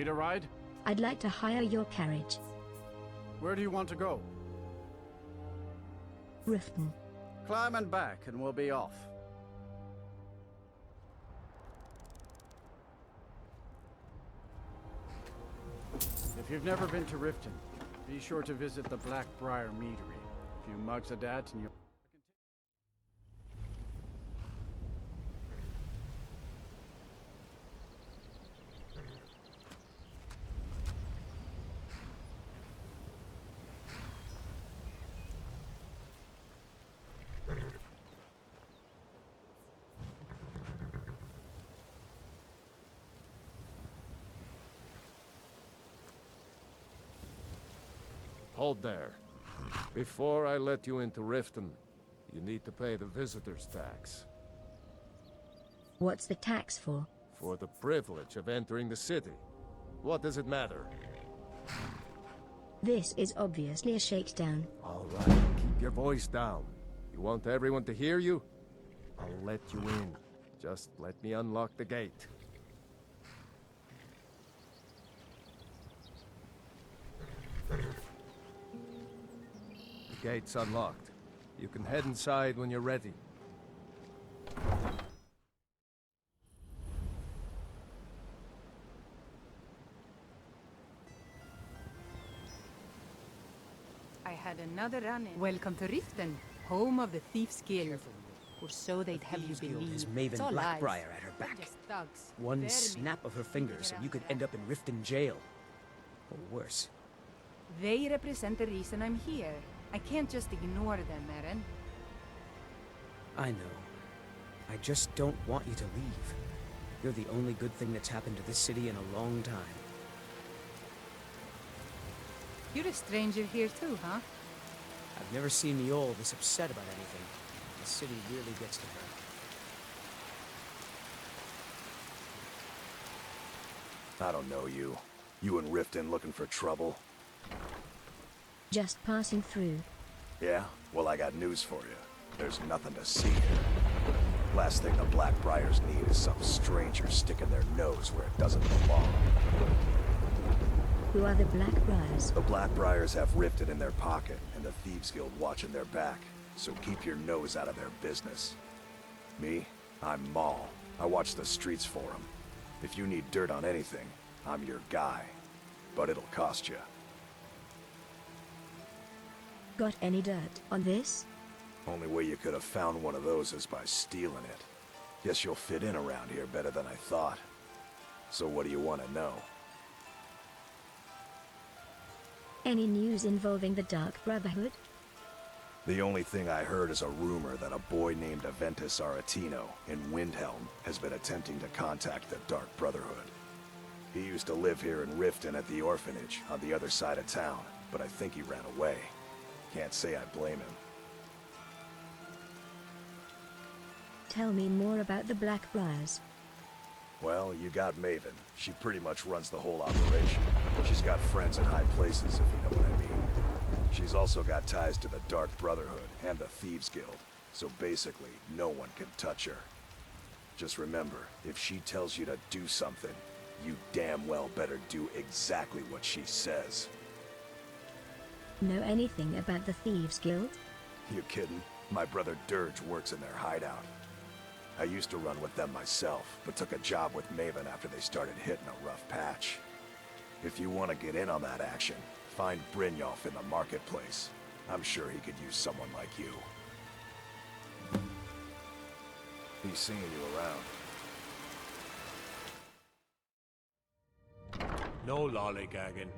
Need a ride? I'd like to hire your carriage. Where do you want to go? Riften. Climb and back and we'll be off. If you've never been to Riften, be sure to visit the Blackbriar Meadery. A few mugs of that and you'll... Hold there. Before I let you into Riften, you need to pay the visitor's tax. What's the tax for? For the privilege of entering the city. What does it matter? This is obviously a shakedown. All right, keep your voice down. You want everyone to hear you? I'll let you in. Just let me unlock the gate. The gate's unlocked. You can head inside when you're ready. I had another run-in. Welcome to Riften, home of the Thieves Guild. Or so they'd have you believe. Has Maven It's all lies. Blackbriar at her They're back. just thugs. One Vermin. snap of her fingers and you could end up in Riften jail. Or worse. They represent the reason I'm here. I can't just ignore them, Erin. I know. I just don't want you to leave. You're the only good thing that's happened to this city in a long time. You're a stranger here too, huh? I've never seen Niol this upset about anything. The city really gets to her. I don't know you. You in Riften looking for trouble? Just passing through. Yeah? Well, I got news for you. There's nothing to see here. Last thing the Blackbriars need is some stranger sticking their nose where it doesn't belong. Who are the Blackbriars? The Blackbriars have Riften in their pocket, and the Thieves Guild watching their back. So keep your nose out of their business. Me? I'm Maul. I watch the streets for them. If you need dirt on anything, I'm your guy. But it'll cost you. Got any dirt on this? Only way you could have found one of those is by stealing it. Guess you'll fit in around here better than I thought. So what do you want to know? Any news involving the Dark Brotherhood? The only thing I heard is a rumor that a boy named Aventus Aretino in Windhelm has been attempting to contact the Dark Brotherhood. He used to live here in Riften at the orphanage on the other side of town, but I think he ran away. Can't say I blame him. Tell me more about the Blackbriars. Well, you got Maven. She pretty much runs the whole operation. She's got friends in high places, if you know what I mean. She's also got ties to the Dark Brotherhood and the Thieves Guild, so basically, no one can touch her. Just remember, if she tells you to do something, you damn well better do exactly what she says. Know anything about the Thieves Guild? You kidding? My brother Dirge works in their hideout. I used to run with them myself, but took a job with Maven after they started hitting a rough patch. If you want to get in on that action, find Brynjolf in the marketplace. I'm sure he could use someone like you. He's seeing you around. No lollygagging.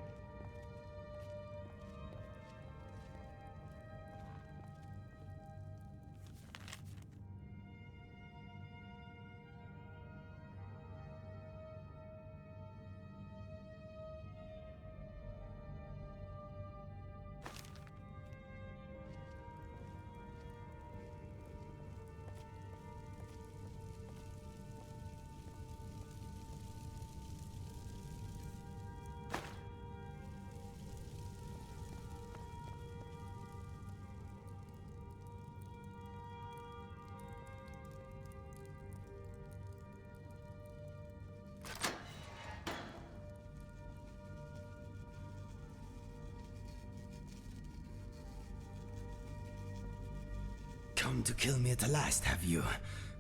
come to kill me at last, have you?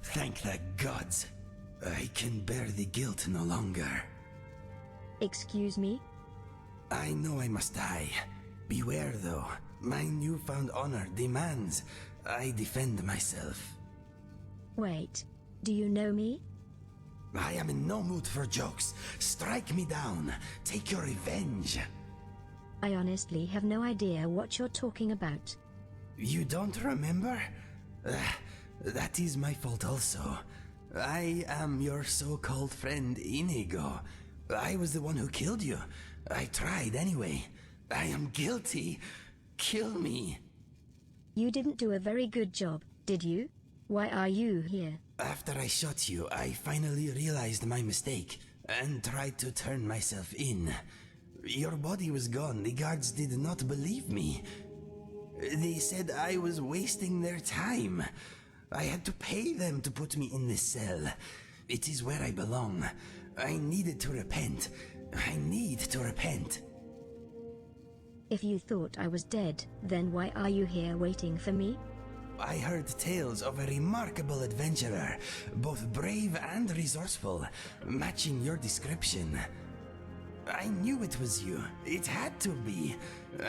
Thank the gods. I can bear the guilt no longer. Excuse me? I know I must die. Beware, though. My newfound honor demands I defend myself. Wait, do you know me? I am in no mood for jokes. Strike me down. Take your revenge. I honestly have no idea what you're talking about. You don't remember? That is my fault also. I am your so-called friend Inigo. I was the one who killed you. I tried anyway. I am guilty. Kill me. You didn't do a very good job, did you? Why are you here? After I shot you, I finally realized my mistake and tried to turn myself in. Your body was gone. The guards did not believe me. They said I was wasting their time. I had to pay them to put me in this cell. It is where I belong. I needed to repent. I need to repent. If you thought I was dead, then why are you here waiting for me? I heard tales of a remarkable adventurer, both brave and resourceful, matching your description. I knew it was you. It had to be.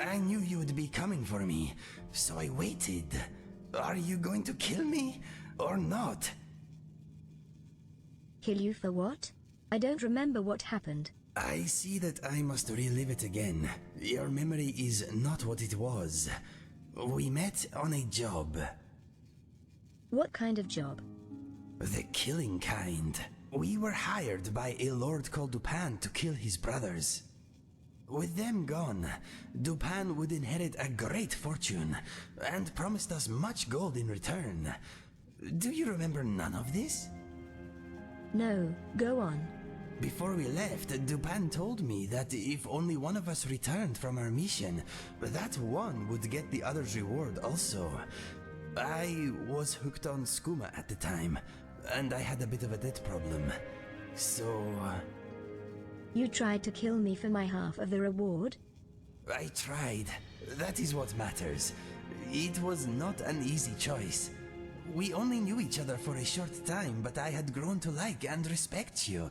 I knew you would be coming for me, so I waited. Are you going to kill me, or not? Kill you for what? I don't remember what happened. I see that I must relive it again. Your memory is not what it was. We met on a job. What kind of job? The killing kind. We were hired by a lord called Dupin to kill his brothers. With them gone, Dupin would inherit a great fortune and promised us much gold in return. Do you remember none of this? No, go on. Before we left, Dupin told me that if only one of us returned from our mission, that one would get the other's reward also. I was hooked on skooma at the time, and I had a bit of a debt problem. So... You tried to kill me for my half of the reward? I tried. That is what matters. It was not an easy choice. We only knew each other for a short time, but I had grown to like and respect you.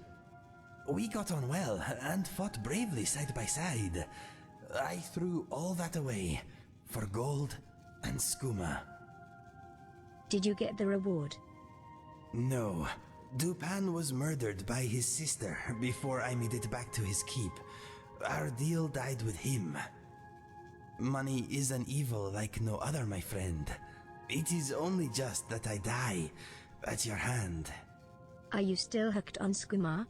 We got on well and fought bravely side by side. I threw all that away for gold and skooma. Did you get the reward? No. Dupin was murdered by his sister before I made it back to his keep. Our deal died with him. Money is an evil like no other, my friend. It is only just that I die at your hand. Are you still hooked on skooma?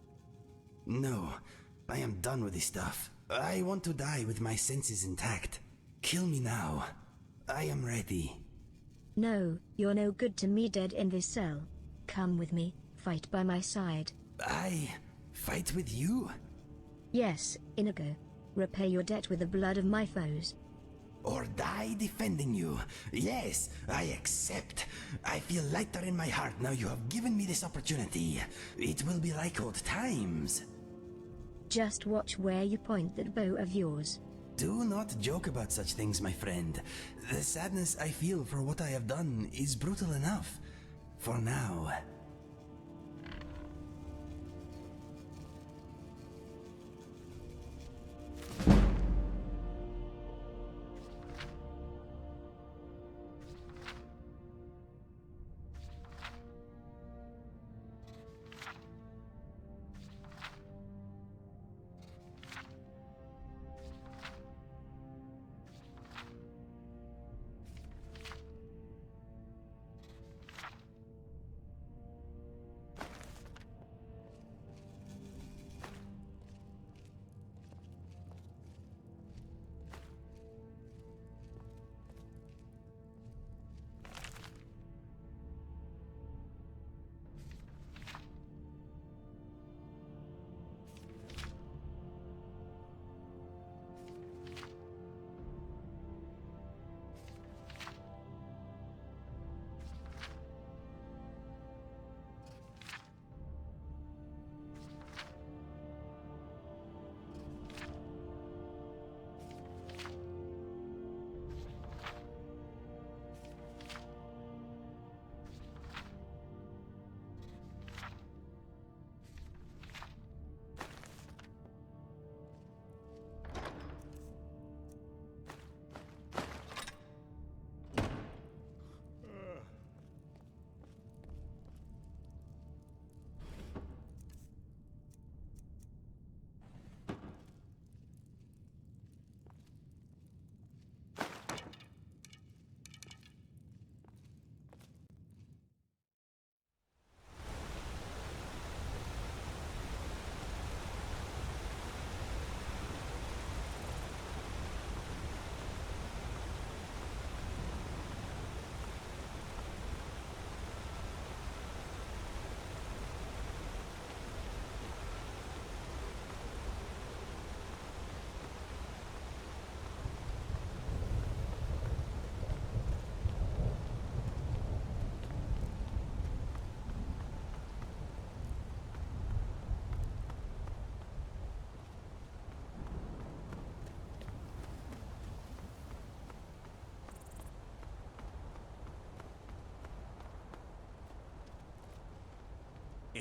No, I am done with this stuff. I want to die with my senses intact. Kill me now. I am ready. No, you're no good to me dead in this cell. Come with me, fight by my side. I fight with you? Yes, Inigo. Repay your debt with the blood of my foes. Or die defending you. Yes, I accept. I feel lighter in my heart now you have given me this opportunity. It will be like old times. Just watch where you point that bow of yours. Do not joke about such things, my friend. The sadness I feel for what I have done is brutal enough. For now.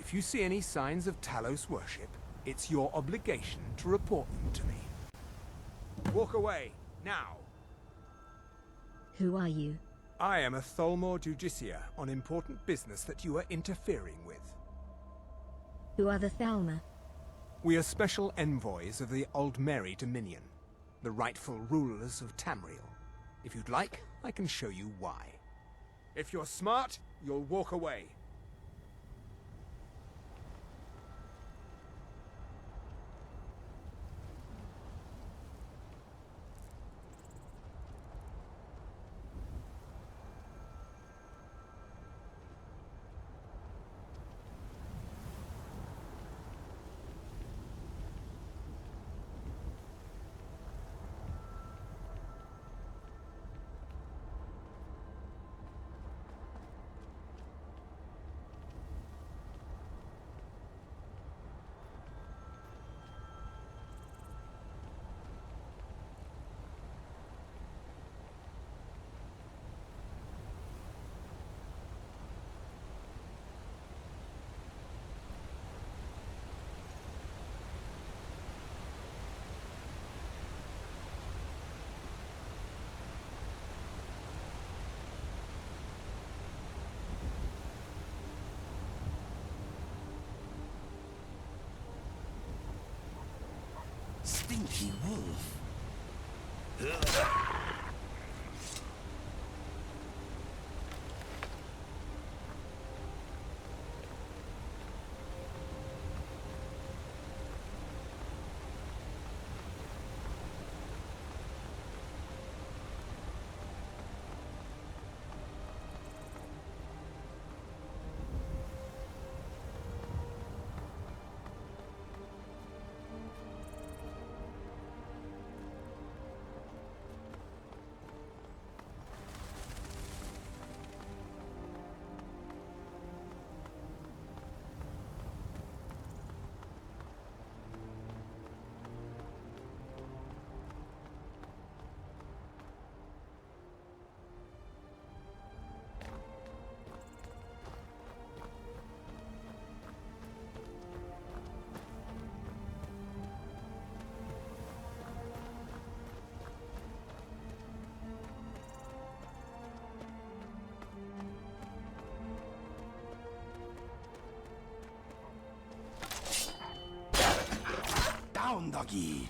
If you see any signs of Talos worship, it's your obligation to report them to me. Walk away, now! Who are you? I am a Tholmor Judiciar on important business that you are interfering with. Who are the Thalma? We are special envoys of the Aldmeri Dominion, the rightful rulers of Tamriel. If you'd like, I can show you why. If you're smart, you'll walk away. Stinky wolf. Down, doggy!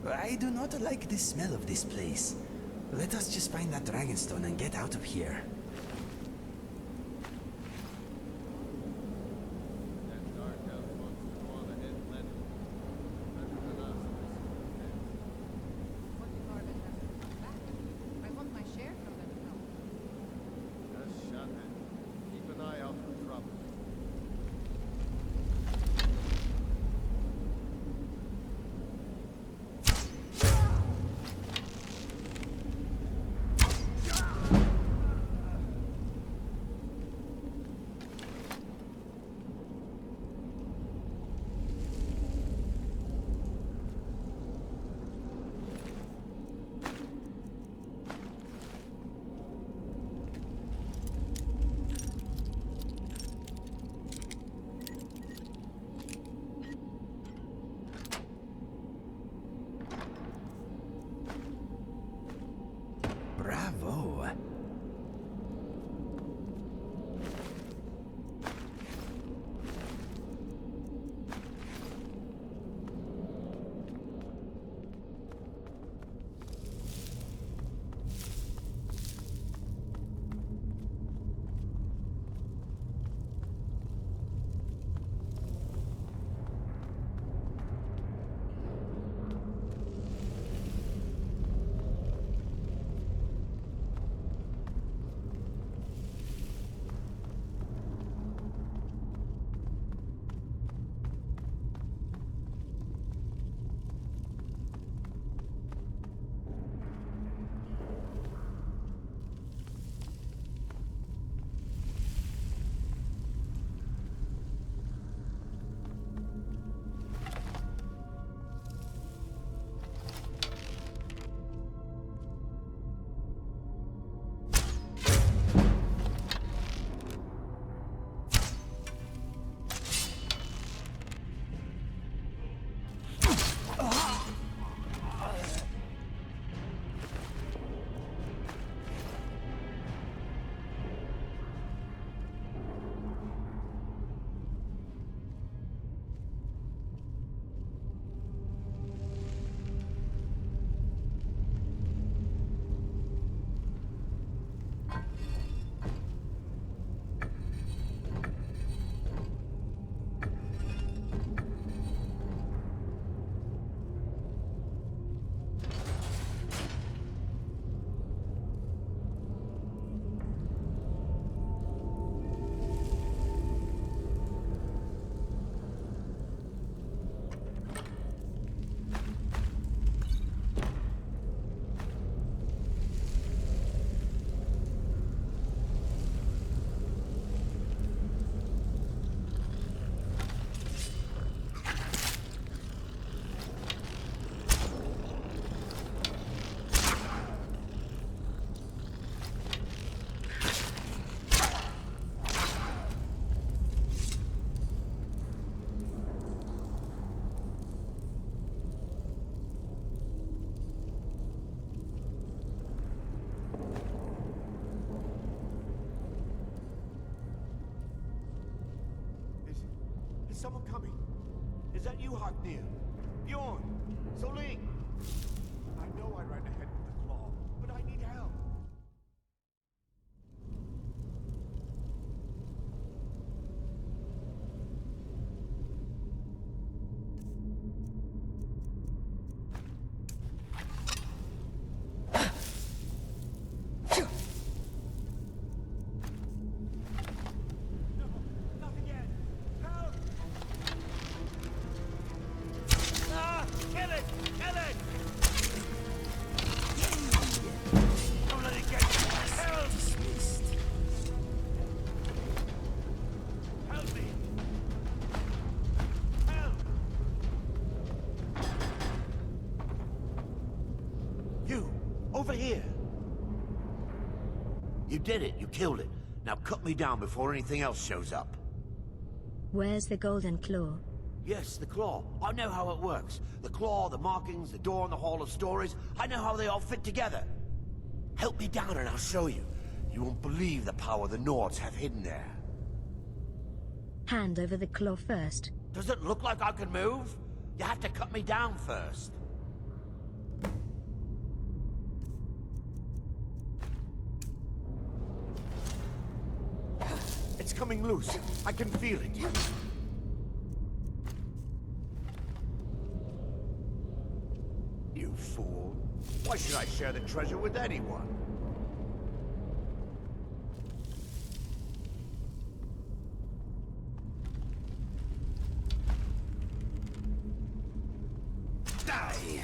I do not like the smell of this place. Let us just find that dragonstone and get out of here. I want my share from them now. Just shut it. Keep an eye out for trouble. Bravo. Is someone coming? Is that you, Haknir? Bjorn? Soling? I know I ran ahead with the claw, but I need help. Over here. You did it. You killed it. Now cut me down before anything else shows up. Where's the golden claw? Yes, the claw. I know how it works. The claw, the markings, the door in the Hall of Stories. I know how they all fit together. Help me down and I'll show you. You won't believe the power the Nords have hidden there. Hand over the claw first. Does it look like I can move? You have to cut me down first. coming loose. I can feel it. You fool. Why should I share the treasure with anyone? Die!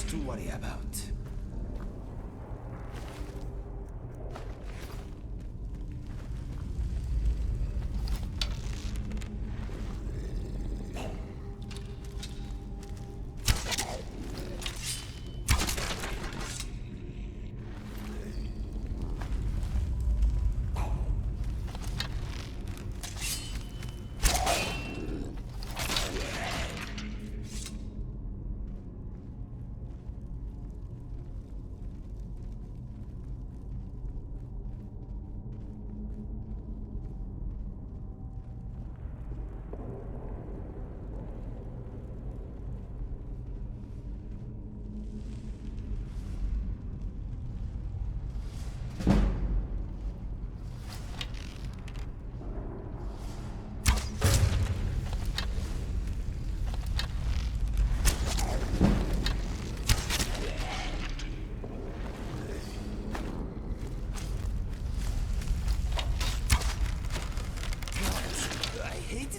To worry about.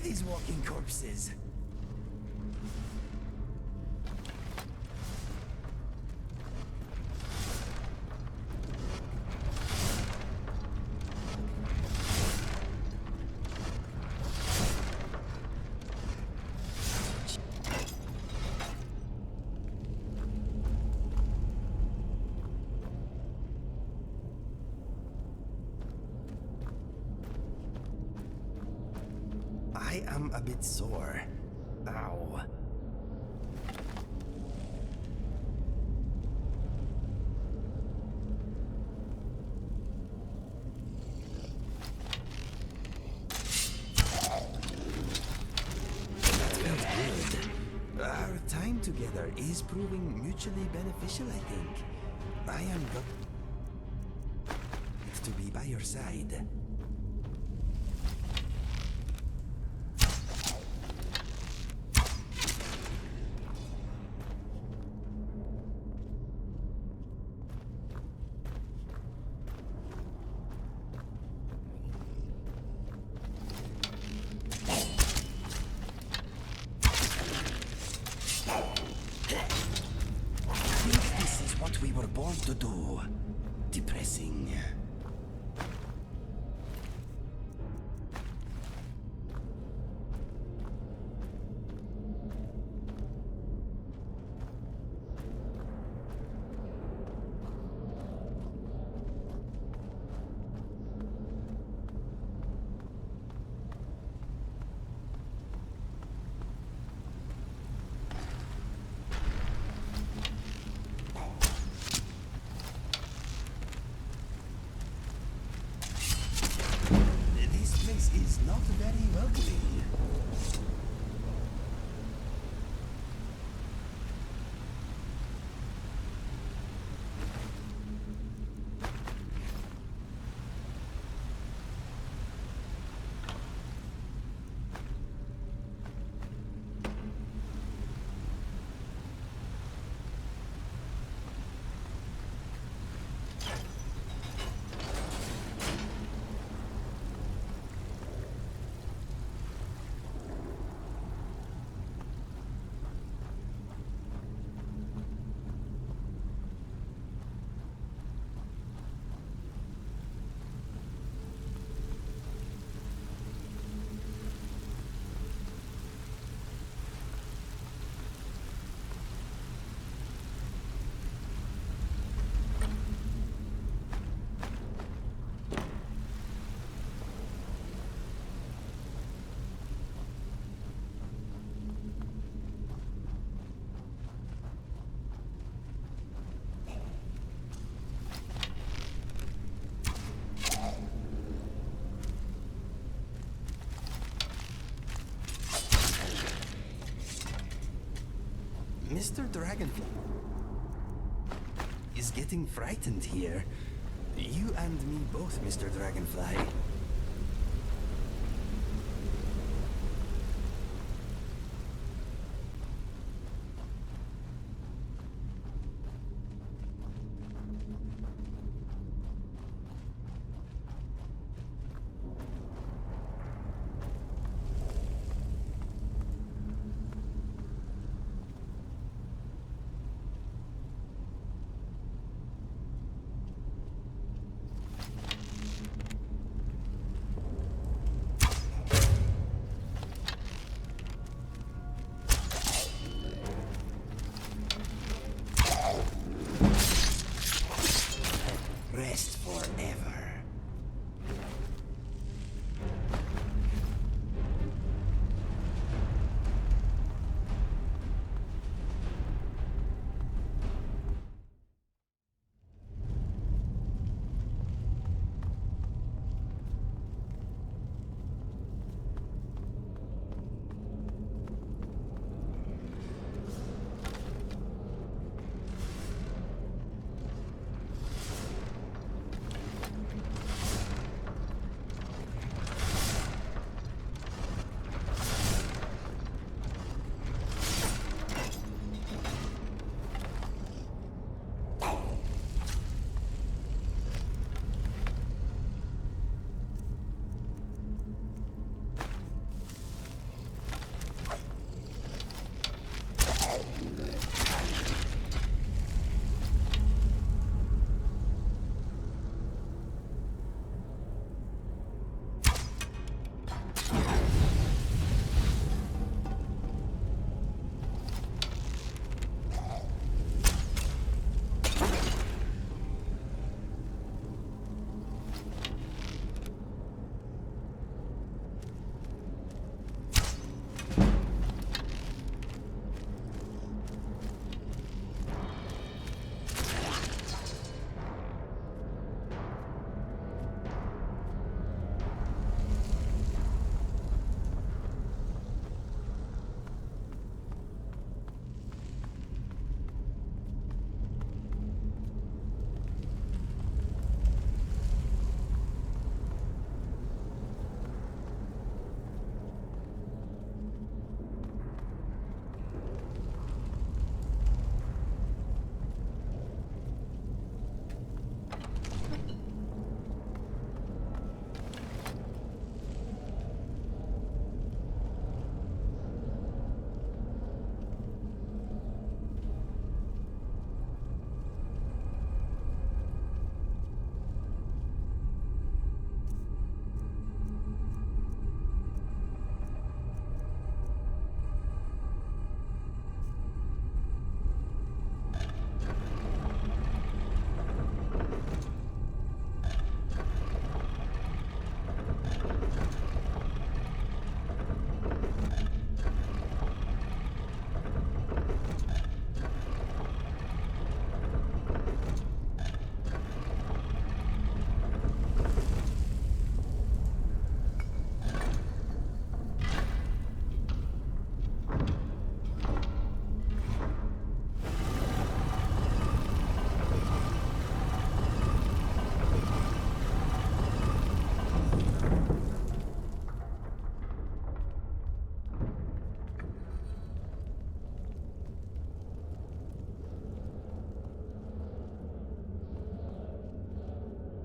These walking corpses. I am a bit sore. Ow. That felt good. Our time together is proving mutually beneficial, I think. I am glad to be by your side. We were born to do. Depressing. Mr. Dragonfly is getting frightened here. You and me both, Mr. Dragonfly. Rest forever.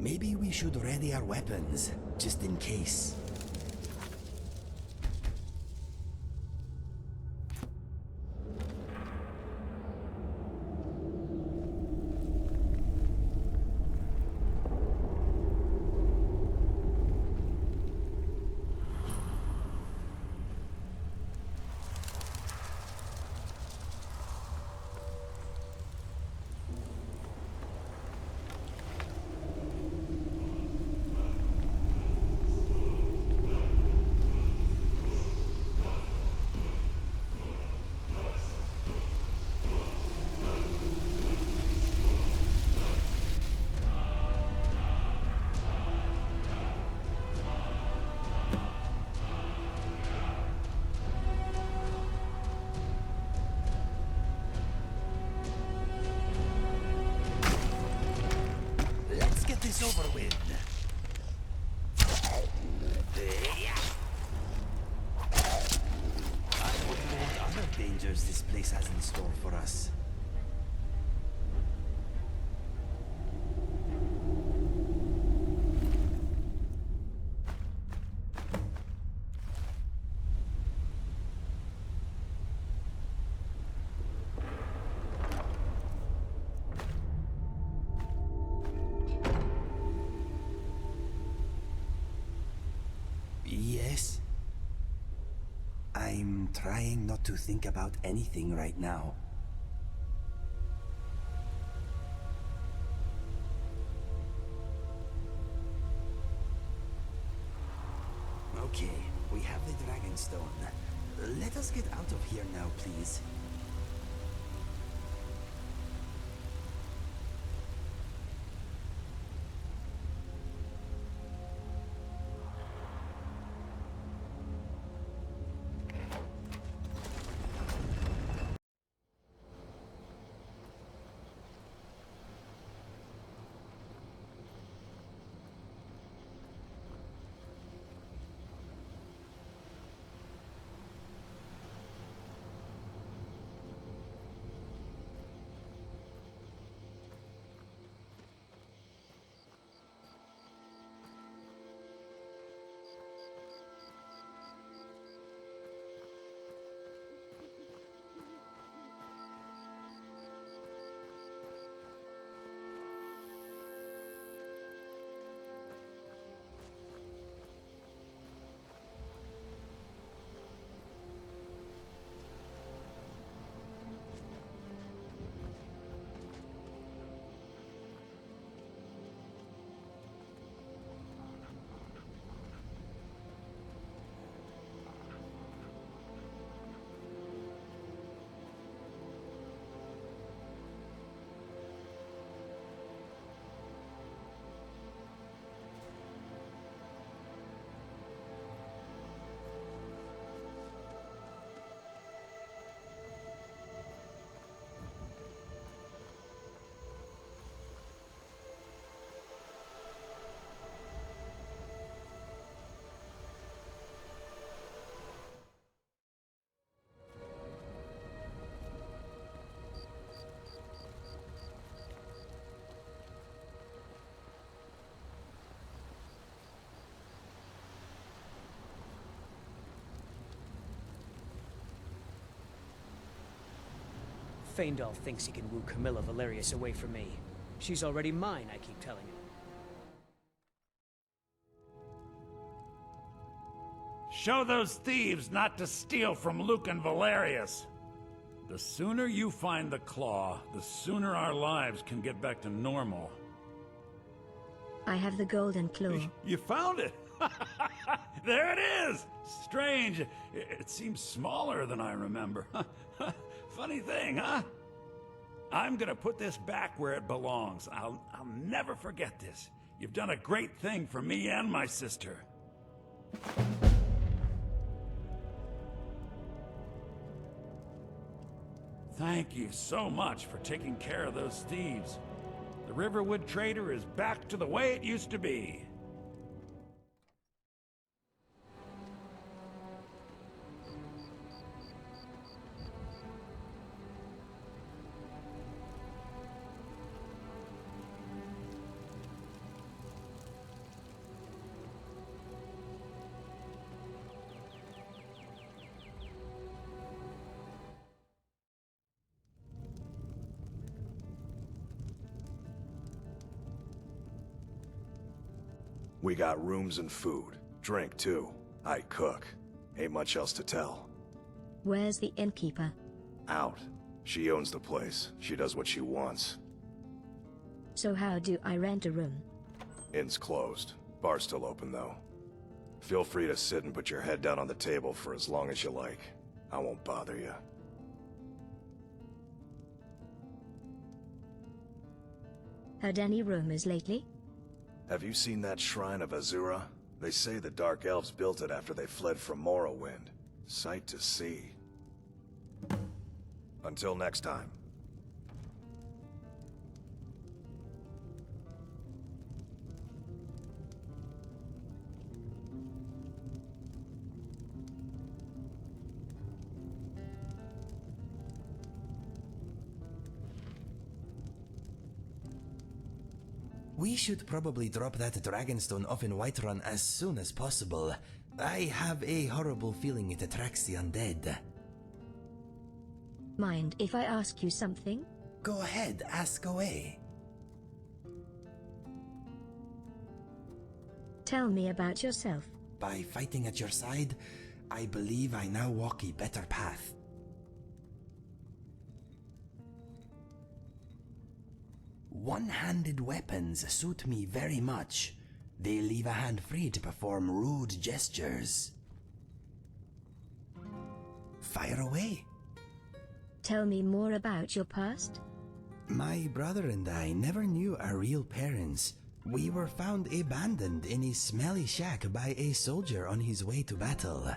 Maybe we should ready our weapons, just in case. I'm trying not to think about anything right now. Okay, we have the Dragonstone. Let us get out of here now, please. Feindal thinks he can woo Camilla Valerius away from me. She's already mine, I keep telling him. Show those thieves not to steal from Luke and Valerius. The sooner you find the claw, the sooner our lives can get back to normal. I have the golden claw. You found it! There it is! Strange. It seems smaller than I remember. Funny thing, huh? I'm gonna put this back where it belongs. I'll never forget this. You've done a great thing for me and my sister. Thank you so much for taking care of those thieves. The Riverwood Trader is back to the way it used to be. We got rooms and food. Drink, too. I cook. Ain't much else to tell. Where's the innkeeper? Out. She owns the place. She does what she wants. So how do I rent a room? Inn's closed. Bar's still open, though. Feel free to sit and put your head down on the table for as long as you like. I won't bother you. Had any rumors lately? Have you seen that shrine of Azura? They say the Dark Elves built it after they fled from Morrowind. Sight to see. Until next time. We should probably drop that Dragonstone off in Whiterun as soon as possible. I have a horrible feeling it attracts the undead. Mind if I ask you something? Go ahead, ask away. Tell me about yourself. By fighting at your side, I believe I now walk a better path. One-handed weapons suit me very much. They leave a hand free to perform rude gestures. Fire away. Tell me more about your past. My brother and I never knew our real parents. We were found abandoned in a smelly shack by a soldier on his way to battle.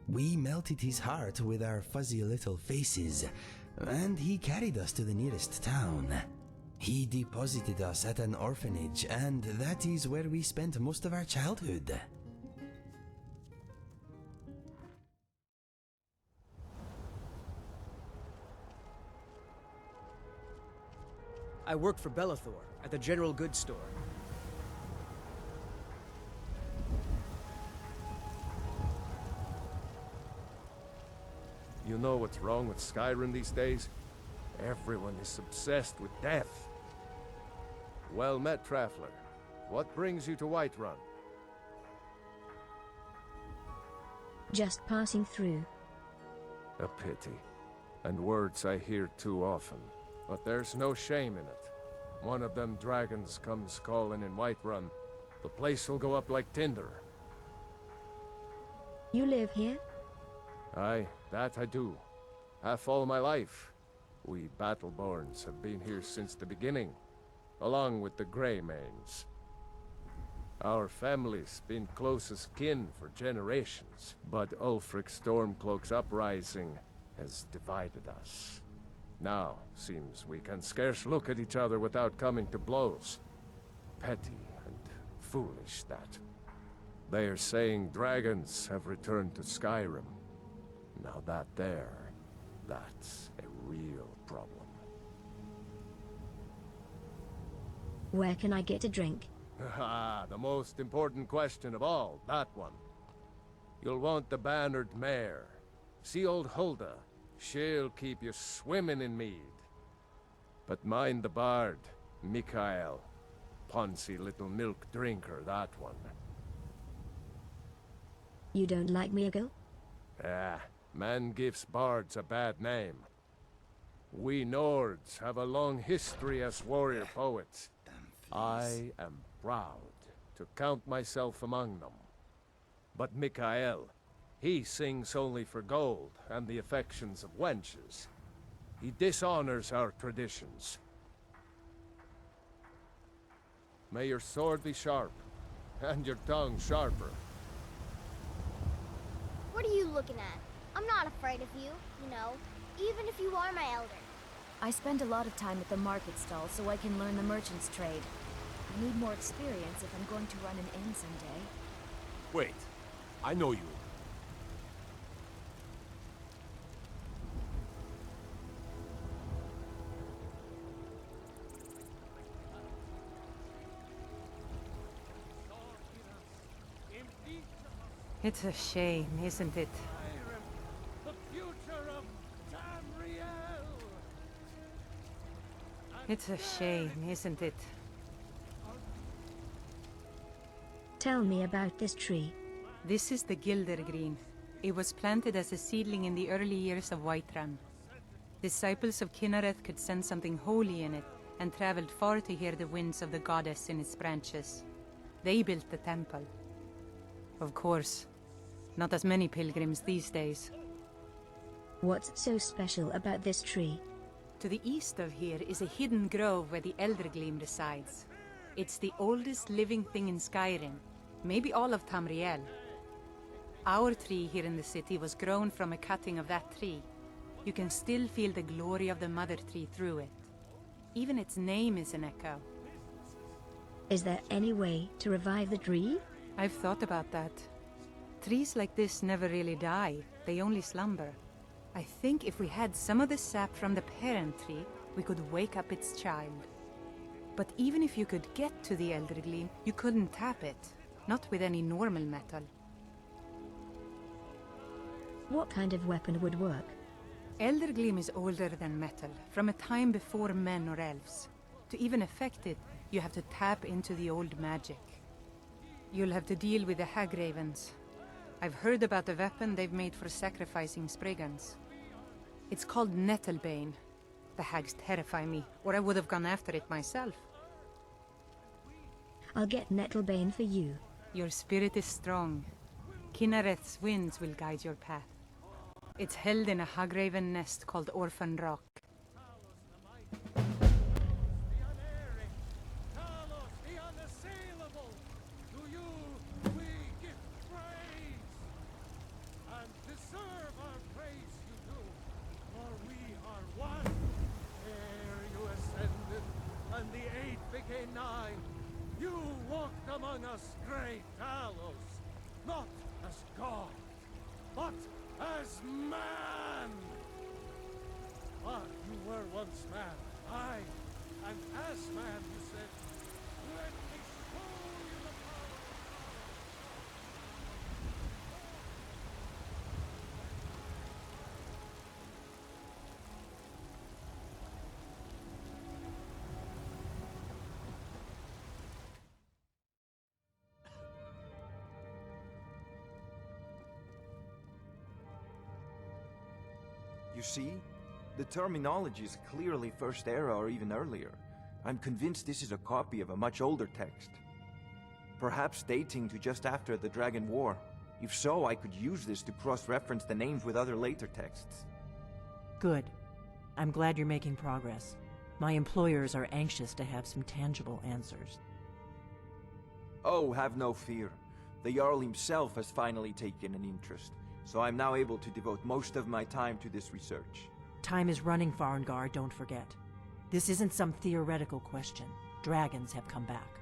We melted his heart with our fuzzy little faces, and he carried us to the nearest town. He deposited us at an orphanage, and that is where we spent most of our childhood. I work for Bellathor at the general goods store. You know what's wrong with Skyrim these days? Everyone is obsessed with death. Well met, Traveler. What brings you to Whiterun? Just passing through. A pity. And words I hear too often. But there's no shame in it. One of them dragons comes calling in Whiterun. The place will go up like tinder. You live here? Aye, that I do. Half all my life. We Battleborns have been here since the beginning, along with the Greymanes. Our family's been closest kin for generations, but Ulfric's Stormcloak's uprising has divided us. Now, seems we can scarce look at each other without coming to blows. Petty and foolish, that. They are saying dragons have returned to Skyrim. Now that's a real problem. Where can I get a drink? Ah, the most important question of all, that one. You'll want the bannered mare. See old Hulda. She'll keep you swimming in mead. But mind the bard, Mikael. Poncy little milk drinker, that one. You don't like me, Gil? Ah, man gives bards a bad name. We Nords have a long history as warrior poets. I am proud to count myself among them. But Mikael, he sings only for gold and the affections of wenches. He dishonors our traditions. May your sword be sharp, and your tongue sharper. What are you looking at? I'm not afraid of you, you know, even if you are my elder. I spend a lot of time at the market stall so I can learn the merchant's trade. I need more experience if I'm going to run an inn someday. Wait, I know you. It's a shame, isn't it? The future of Tamriel! It's a shame, isn't it? Tell me about this tree. This is the Gildergreen. It was planted as a seedling in the early years of Whiterun. Disciples of Kynareth could sense something holy in it, and traveled far to hear the winds of the goddess in its branches. They built the temple. Of course, not as many pilgrims these days. What's so special about this tree? To the east of here is a hidden grove where the Eldergleam resides. It's the oldest living thing in Skyrim, maybe all of Tamriel. Our tree here in the city was grown from a cutting of that tree. You can still feel the glory of the mother tree through it. Even its name is an echo. Is there any way to revive the tree? I've thought about that. Trees like this never really die, they only slumber. I think if we had some of the sap from the parent tree, we could wake up its child. But even if you could get to the Eldergleam, you couldn't tap it. Not with any normal metal. What kind of weapon would work? Eldergleam is older than metal, from a time before men or elves. To even affect it, you have to tap into the old magic. You'll have to deal with the Hagravens. I've heard about the weapon they've made for sacrificing Spriggans. It's called Nettlebane. The hags terrify me, or I would have gone after it myself. I'll get Nettlebane for you. Your spirit is strong. Kinnereth's winds will guide your path. It's held in a Hagraven nest called Orphan Rock. You walked among us, great Talos, not as God, but as man. But you were once man, aye, and as man you said, let me show you the power. You see? The terminology is clearly First Era or even earlier. I'm convinced this is a copy of a much older text. Perhaps dating to just after the Dragon War. If so, I could use this to cross-reference the names with other later texts. Good. I'm glad you're making progress. My employers are anxious to have some tangible answers. Oh, have no fear. The Jarl himself has finally taken an interest, so I'm now able to devote most of my time to this research. Time is running, Farengar, don't forget. This isn't some theoretical question. Dragons have come back.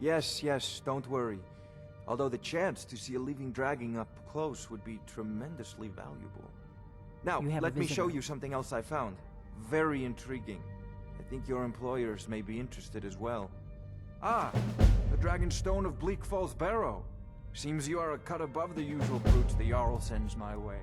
Yes, don't worry. Although the chance to see a living dragon up close would be tremendously valuable. Now, let me show you something else I found. Very intriguing. I think your employers may be interested as well. Ah, the Dragon Stone of Bleak Falls Barrow. Seems you are a cut above the usual brutes the Jarl sends my way.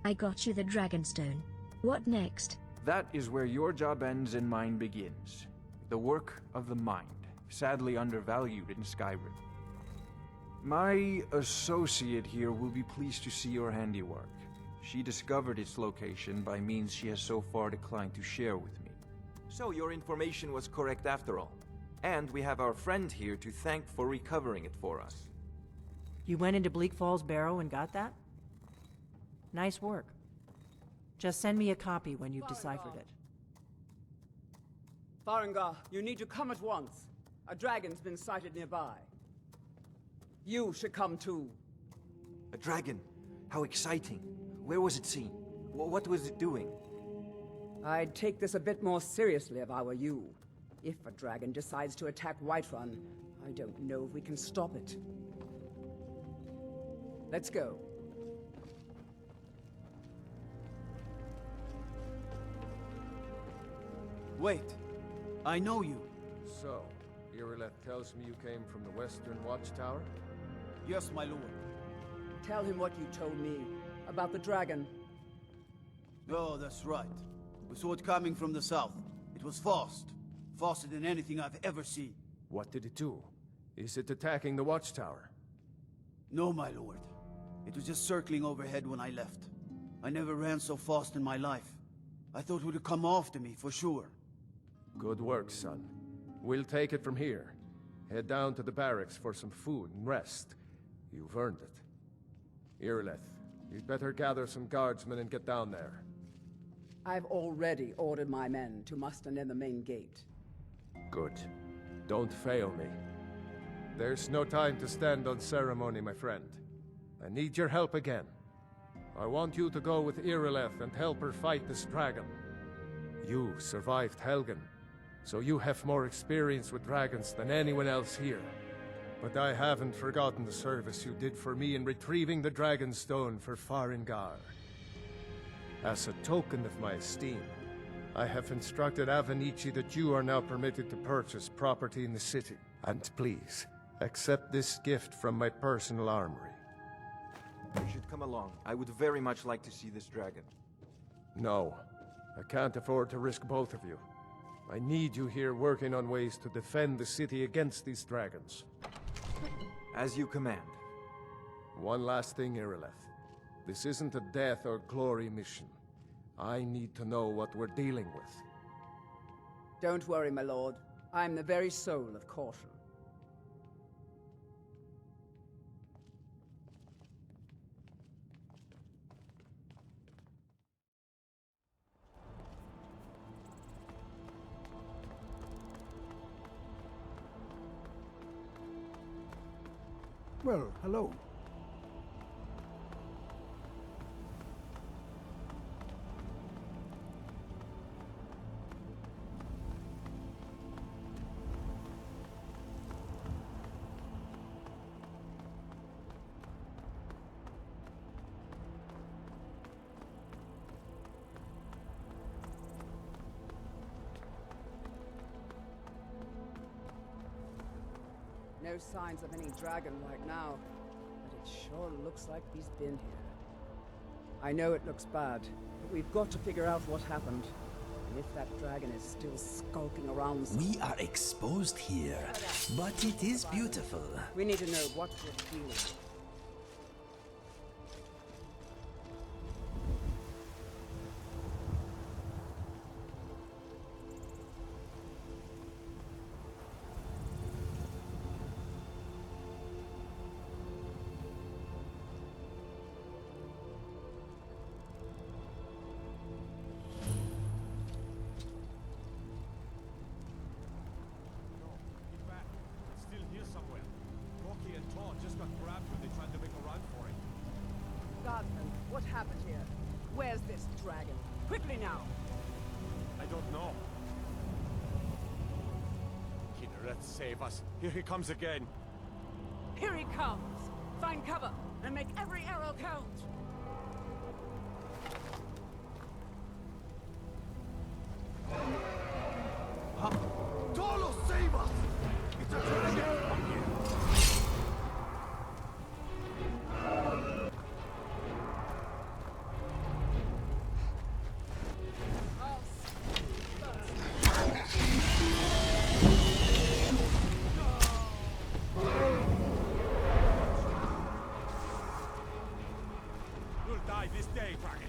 I got you the Dragonstone. What next? That is where your job ends and mine begins. The work of the mind, sadly undervalued in Skyrim. My associate here will be pleased to see your handiwork. She discovered its location by means she has so far declined to share with me. So your information was correct after all. And we have our friend here to thank for recovering it for us. You went into Bleak Falls Barrow and got that? Nice work. Just send me a copy when you've deciphered it. Farengar, you need to come at once. A dragon's been sighted nearby. You should come too. A dragon? How exciting. Where was it seen? What was it doing? I'd take this a bit more seriously if I were you. If a dragon decides to attack Whiterun, I don't know if we can stop it. Let's go. Wait. I know you. So, Irileth tells me you came from the Western Watchtower? Yes, my lord. Tell him what you told me about the dragon. Oh, that's right. We saw it coming from the south. It was fast. Faster than anything I've ever seen. What did it do? Is it attacking the Watchtower? No, my lord. It was just circling overhead when I left. I never ran so fast in my life. I thought it would come after me, for sure. Good work, son. We'll take it from here. Head down to the barracks for some food and rest. You've earned it. Irileth, you'd better gather some guardsmen and get down there. I've already ordered my men to muster near the main gate. Good. Don't fail me. There's no time to stand on ceremony, my friend. I need your help again. I want you to go with Irileth and help her fight this dragon. You survived Helgen, so you have more experience with dragons than anyone else here. But I haven't forgotten the service you did for me in retrieving the Dragonstone for Farengar. As a token of my esteem, I have instructed Avenici that you are now permitted to purchase property in the city. And please, accept this gift from my personal armory. You should come along. I would very much like to see this dragon. No, I can't afford to risk both of you. I need you here working on ways to defend the city against these dragons. As you command. One last thing, Irileth. This isn't a death or glory mission. I need to know what we're dealing with. Don't worry, my lord. I'm the very soul of caution. Well, hello. No signs of any dragon right now, but it sure looks like he's been here. I know it looks bad, but we've got to figure out what happened. And if that dragon is still skulking around somewhere... We are exposed here, but it is beautiful. We need to know what we're doing. Guardsmen, what happened here? Where's this dragon? Quickly now! I don't know. Kinneret, save us. Here he comes again. Here he comes! Find cover, and make every arrow count! Huh? Dolo, save us! It's a dragon! You'll die this day, dragon.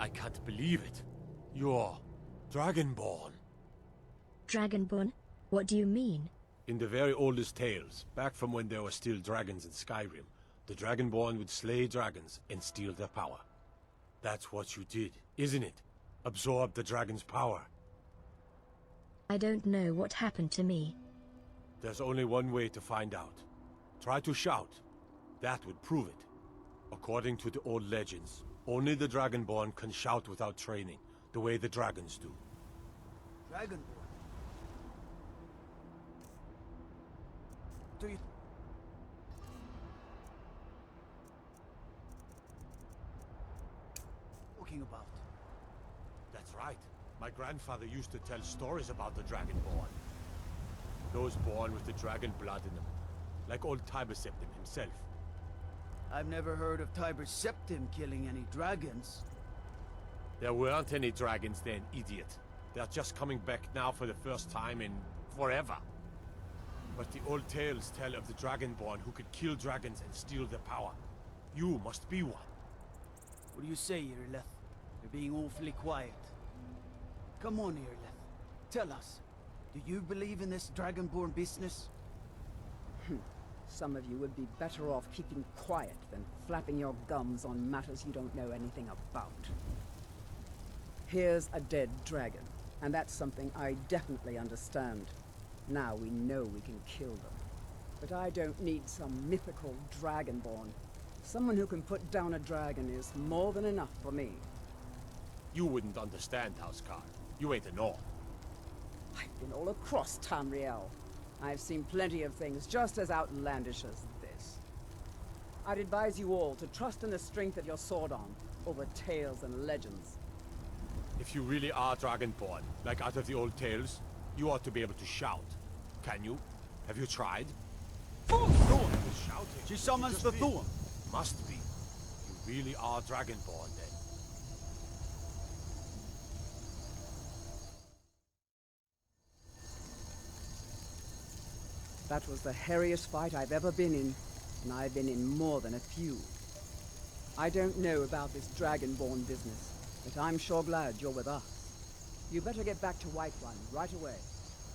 I can't believe it. You're Dragonborn. Dragonborn? What do you mean? In the very oldest tales, back from when there were still dragons in Skyrim, the Dragonborn would slay dragons and steal their power. That's what you did, isn't it? Absorb the dragon's power. I don't know what happened to me. There's only one way to find out. Try to shout. That would prove it. According to the old legends, only the Dragonborn can shout without training, the way the dragons do. Dragonborn? do you... talking about? That's right. My grandfather used to tell stories about the Dragonborn. Those born with the dragon blood in them. Like old Tiber Septim himself. I've never heard of Tiber Septim killing any dragons. There weren't any dragons then, idiot. They're just coming back now for the first time in forever. But the old tales tell of the Dragonborn who could kill dragons and steal their power. You must be one. What do you say, Irileth? You're being awfully quiet. Come on, Irileth. Tell us. Do you believe in this Dragonborn business? Some of you would be better off keeping quiet than flapping your gums on matters you don't know anything about. Here's a dead dragon, and that's something I definitely understand. Now we know we can kill them. But I don't need some mythical Dragonborn. Someone who can put down a dragon is more than enough for me. You wouldn't understand, Housecar. You ain't a Nord. I've been all across Tamriel. I've seen plenty of things just as outlandish as this. I'd advise you all to trust in the strength of your sword arm over tales and legends. If you really are Dragonborn, like out of the old tales, you ought to be able to shout. Can you? Have you tried? Thorn! Shouting. She summons the Thorn. Must be. You really are Dragonborn then. That was the hairiest fight I've ever been in, and I've been in more than a few. I don't know about this Dragonborn business, but I'm sure glad you're with us. You better get back to Whiterun right away.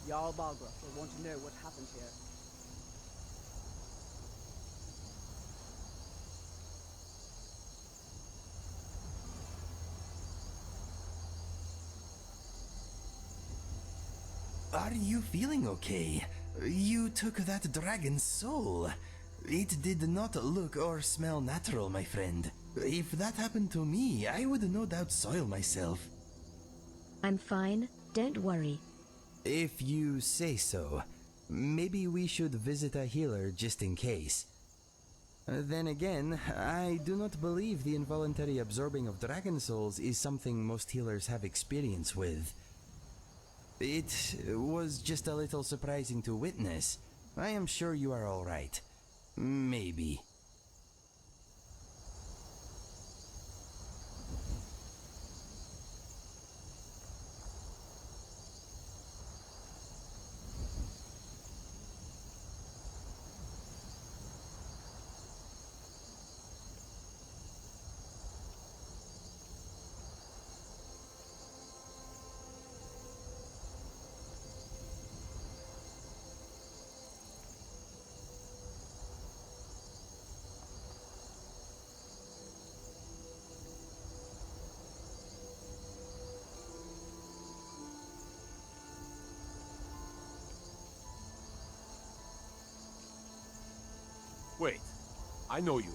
Jarl Balgruuf will want to know what happened here. Are you feeling okay? You took that dragon's soul. It did not look or smell natural, my friend. If that happened to me, I would no doubt soil myself. I'm fine, don't worry. If you say so. Maybe we should visit a healer just in case. Then again, I do not believe the involuntary absorbing of dragon souls is something most healers have experience with. It was just a little surprising to witness. I am sure you are all right. Maybe. Wait, I know you.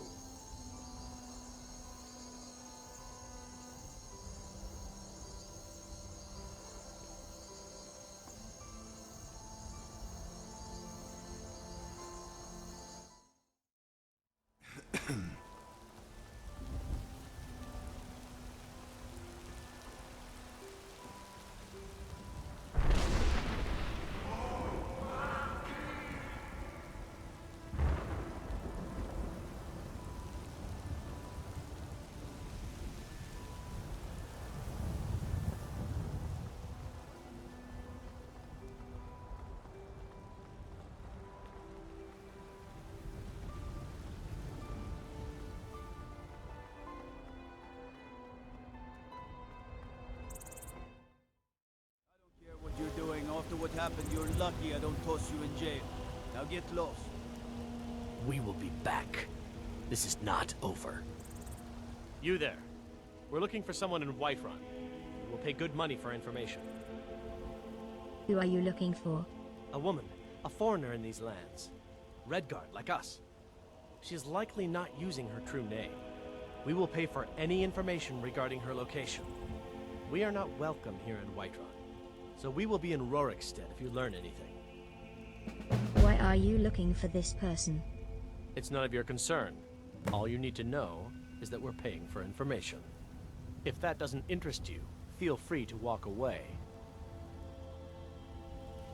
What you're doing after what happened, you're lucky I don't toss you in jail. Now get lost. We will be back. This is not over. You there. We're looking for someone in Whiterun. We'll pay good money for information. Who are you looking for? A woman. A foreigner in these lands. Redguard, like us. She is likely not using her true name. We will pay for any information regarding her location. We are not welcome here in Whiterun. So we will be in Rorikstead if you learn anything. Why are you looking for this person? It's none of your concern. All you need to know is that we're paying for information. If that doesn't interest you, feel free to walk away.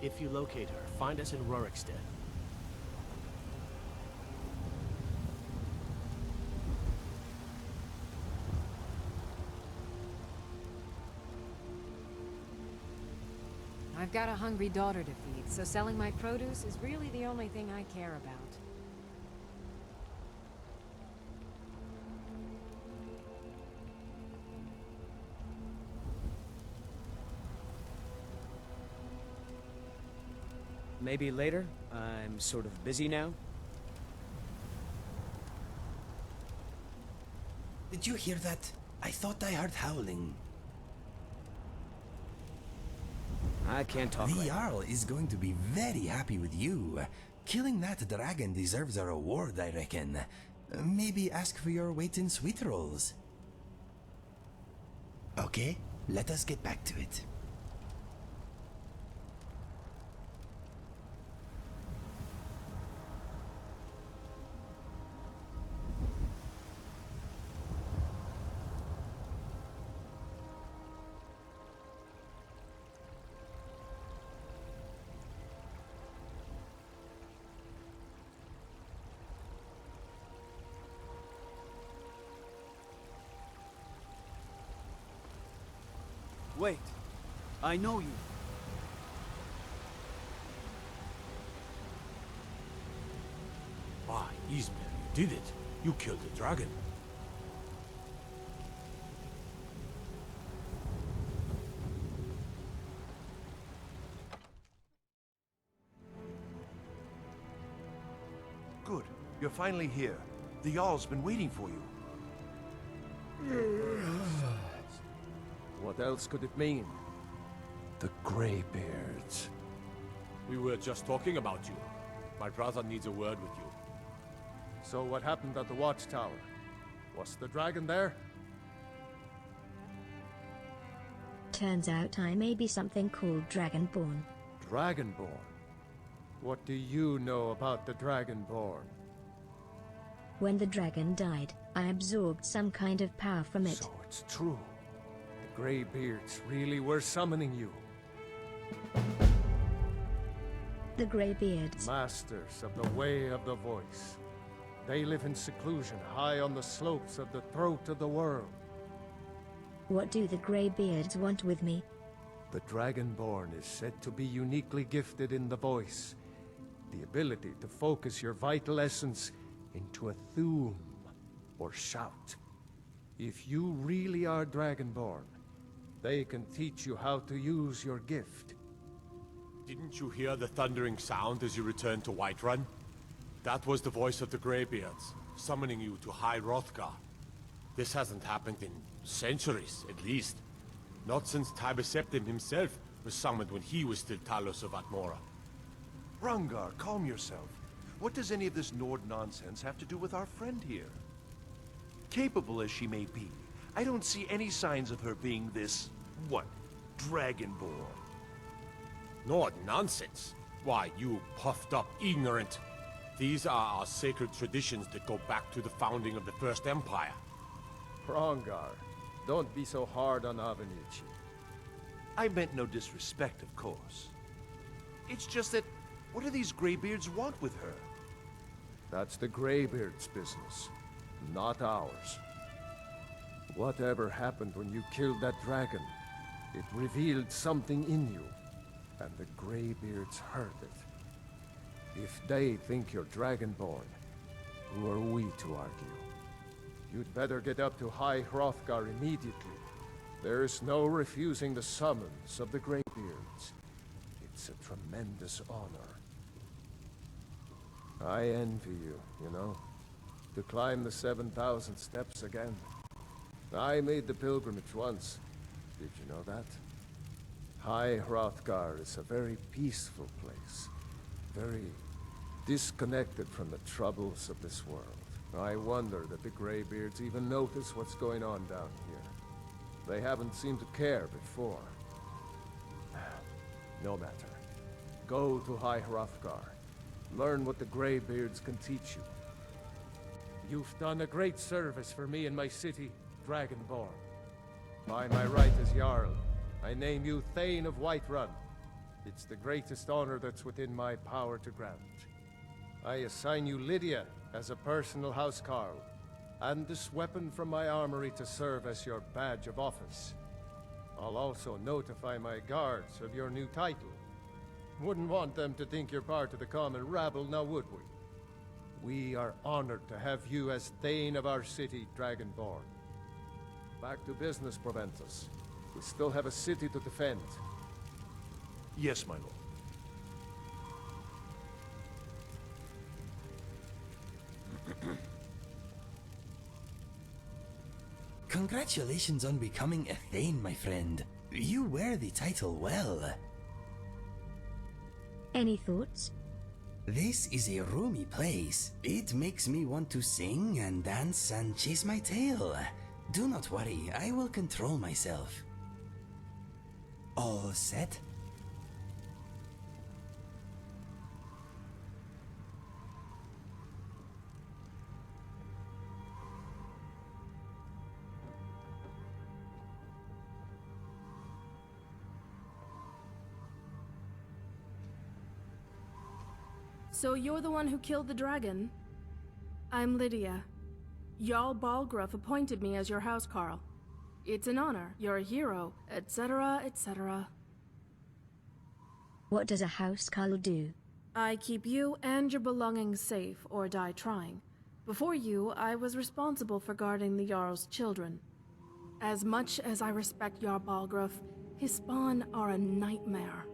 If you locate her, find us in Rorikstead. I've got a hungry daughter to feed, so selling my produce is really the only thing I care about. Maybe later? I'm sort of busy now. Did you hear that? I thought I heard howling. I can't talk The right Jarl is going to be very happy with you. Killing that dragon deserves a reward, I reckon. Maybe ask for your weight in sweet rolls. Okay, let us get back to it. Wait, I know you. Ah, Ismail, you did it. You killed the dragon. Good. You're finally here. The Jarl's been waiting for you. What else could it mean? The Greybeards. We were just talking about you. My brother needs a word with you. So what happened at the watchtower? Was the dragon there? Turns out I may be something called Dragonborn. Dragonborn? What do you know about the Dragonborn? When the dragon died, I absorbed some kind of power from it. So it's true. The Greybeards really were summoning you. The Greybeards. Masters of the Way of the Voice. They live in seclusion high on the slopes of the throat of the world. What do the Greybeards want with me? The Dragonborn is said to be uniquely gifted in the voice. The ability to focus your vital essence into a thum, or shout. If you really are Dragonborn, they can teach you how to use your gift. Didn't you hear the thundering sound as you returned to Whiterun? That was the voice of the Greybeards, summoning you to High Hrothgar. This hasn't happened in centuries, at least. Not since Tiber Septim himself was summoned when he was still Talos of Atmora. Rungar, calm yourself. What does any of this Nord nonsense have to do with our friend here? Capable as she may be, I don't see any signs of her being this, what, Dragonborn. Nord nonsense? Why, you puffed up ignorant. These are our sacred traditions that go back to the founding of the First Empire. Hrongar, don't be so hard on Avenici. I meant no disrespect, of course. It's just that, what do these Greybeards want with her? That's the Greybeards' business, not ours. Whatever happened when you killed that dragon, it revealed something in you, and the Greybeards heard it. If they think you're Dragonborn, who are we to argue? You'd better get up to High Hrothgar immediately. There's no refusing the summons of the Greybeards. It's a tremendous honor. I envy you, you know, to climb the 7,000 steps again. I made the pilgrimage once. Did you know that? High Hrothgar is a very peaceful place. Very disconnected from the troubles of this world. I wonder that the Greybeards even notice what's going on down here. They haven't seemed to care before. No matter. Go to High Hrothgar. Learn what the Greybeards can teach you. You've done a great service for me and my city, Dragonborn. By my right as Jarl, I name you Thane of Whiterun. It's the greatest honor that's within my power to grant. I assign you Lydia as a personal housecarl, and this weapon from my armory to serve as your badge of office. I'll also notify my guards of your new title. Wouldn't want them to think you're part of the common rabble, now would we? We are honored to have you as Thane of our city, Dragonborn. Back to business, Proventus. We still have a city to defend. Yes, my lord. Congratulations on becoming a Thane, my friend. You wear the title well. Any thoughts? This is a roomy place. It makes me want to sing and dance and chase my tail. Do not worry, I will control myself. All set? So you're the one who killed the dragon? I'm Lydia. Jarl Balgruuf appointed me as your housecarl. It's an honor, you're a hero, etc., etc. What does a housecarl do? I keep you and your belongings safe, or die trying. Before you, I was responsible for guarding the Jarl's children. As much as I respect Jarl Balgruuf, his spawn are a nightmare.